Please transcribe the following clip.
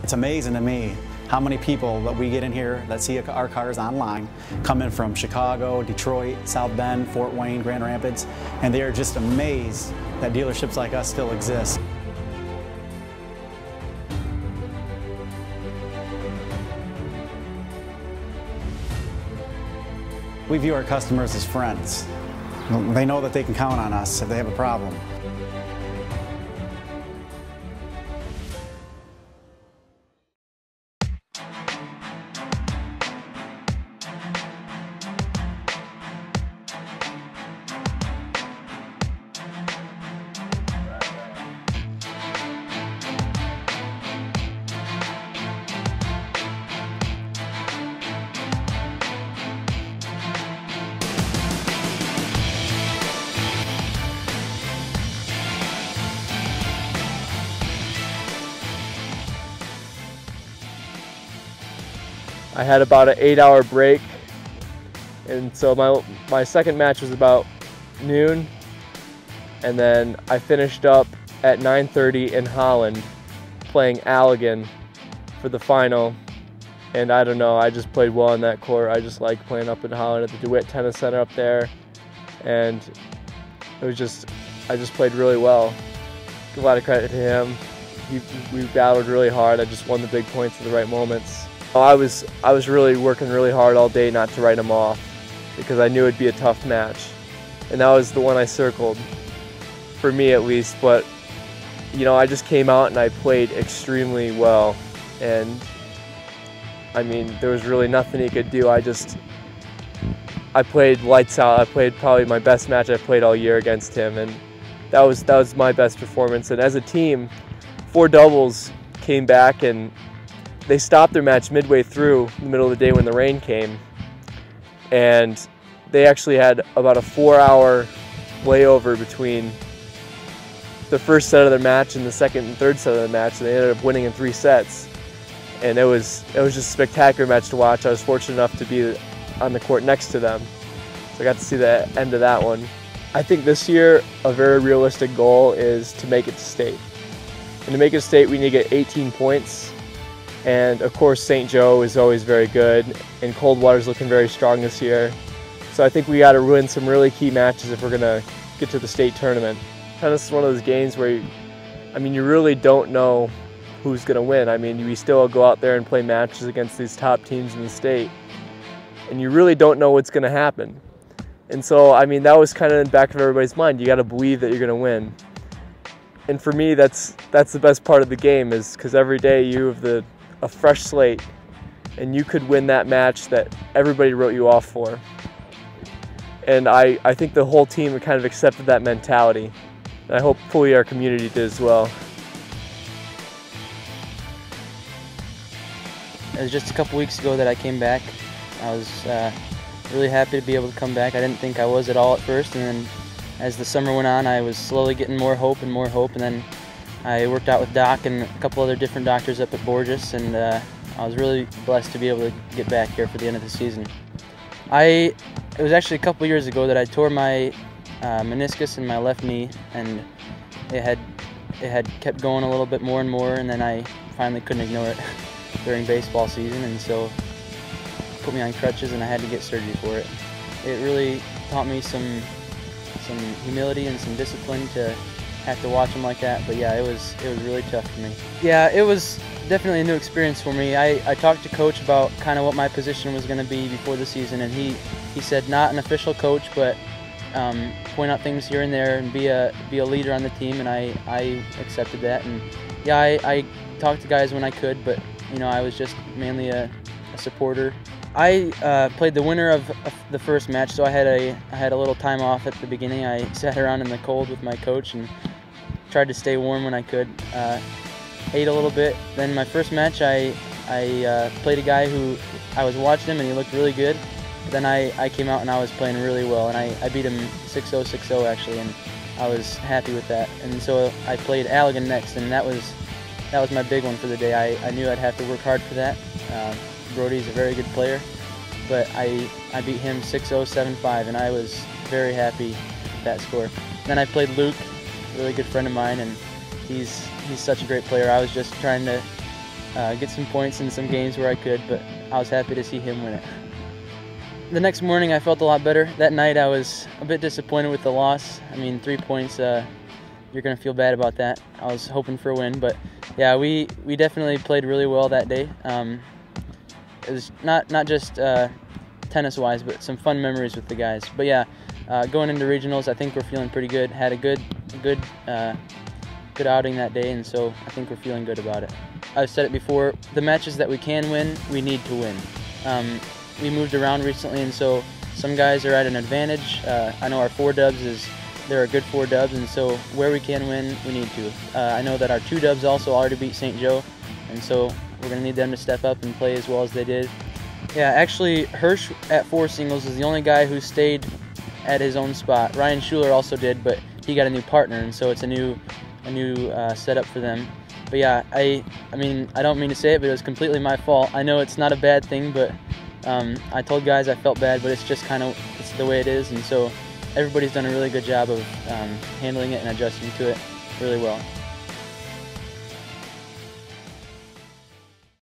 It's amazing to me how many people that we get in here that see our cars online, coming from Chicago, Detroit, South Bend, Fort Wayne, Grand Rapids, and they are just amazed that dealerships like us still exist. We view our customers as friends. They know that they can count on us if they have a problem. I had about an 8-hour break, and so my second match was about noon, and then I finished up at 9:30 in Holland playing Allegan for the final. And I don't know, I just played well on that court. I just like playing up in Holland at the DeWitt Tennis Center up there, and it was I just played really well. Give a lot of credit to him. We battled really hard. I just won the big points at the right moments. I was really working really hard all day not to write him off, because I knew it'd be a tough match, and that was the one I circled, for me at least. But you know, I just came out and I played extremely well, and I mean, there was really nothing he could do. I played lights out. I played probably my best match I've played all year against him, and that was my best performance. And as a team, 4 doubles came back, and they stopped their match midway through in the middle of the day when the rain came, and they actually had about a 4-hour layover between the first set of their match and the second and third set of the match, and they ended up winning in 3 sets. And it was just a spectacular match to watch. I was fortunate enough to be on the court next to them, so I got to see the end of that one. I think this year a very realistic goal is to make it to state. And to make it to state, we need to get 18 points. And of course, St. Joe is always very good, and Coldwater's looking very strong this year. So I think we got to win some really key matches if we're going to get to the state tournament. Tennis is one of those games where, you really don't know who's going to win. I mean, we still go out there and play matches against these top teams in the state, and you really don't know what's going to happen. And so, that was kind of in the back of everybody's mind. You got to believe that you're going to win. And for me, that's the best part of the game, is because every day you have a fresh slate, and you could win that match that everybody wrote you off for. And I think the whole team kind of accepted that mentality, and I hope hopefully our community did as well. It was just a couple weeks ago that I came back. I was really happy to be able to come back. I didn't think I was at all at first, and then as the summer went on, I was slowly getting more hope, and then I worked out with Doc and a couple other different doctors up at Borges, and I was really blessed to be able to get back here for the end of the season. It was actually a couple years ago that I tore my meniscus in my left knee, and it had kept going a little bit more and more, and then I finally couldn't ignore it during baseball season, and so put me on crutches, and I had to get surgery for it. It really taught me some humility and some discipline to have to watch them like that. But yeah, it was really tough for me. Yeah, it was definitely a new experience for me. I talked to Coach about kind of what my position was going to be before the season, and he said not an official coach, but point out things here and there and be a leader on the team, and I accepted that. And yeah, I talked to guys when I could, but I was just mainly a supporter. I played the winner of the first match, so I had a little time off at the beginning. I sat around in the cold with my coach and tried to stay warm when I could. Ate a little bit. Then my first match, I played a guy who I was watching him and he looked really good. Then I came out and I was playing really well, and I beat him 6-0, 6-0 actually, and I was happy with that. And so I played Allegan next, and that was my big one for the day. I knew I'd have to work hard for that. Brody's a very good player, but I beat him 6-0, 7-5, and I was very happy with that score. Then I played Luke, a really good friend of mine, and he's such a great player. I was just trying to get some points in some games where I could, but I was happy to see him win it. The next morning I felt a lot better. That night I was a bit disappointed with the loss. I mean, 3 points, you're going to feel bad about that. I was hoping for a win, but yeah, we definitely played really well that day. It was not just tennis-wise, but some fun memories with the guys. But yeah, going into regionals, I think we're feeling pretty good. Had a good outing that day, and so I think we're feeling good about it. I've said it before, the matches that we can win, we need to win. We moved around recently, and so some guys are at an advantage. I know our 4 dubs they're a good 4 dubs, and so where we can win, we need to. I know that our 2 dubs also already beat St. Joe, and so we're going to need them to step up and play as well as they did. Yeah, actually, Hirsch at 4 singles is the only guy who stayed at his own spot. Ryan Schuler also did, but he got a new partner, and so it's a new setup for them. But yeah, I mean, I don't mean to say it, but it was completely my fault. I know it's not a bad thing, but I told guys I felt bad, but it's just it's the way it is, and so everybody's done a really good job of handling it and adjusting to it really well.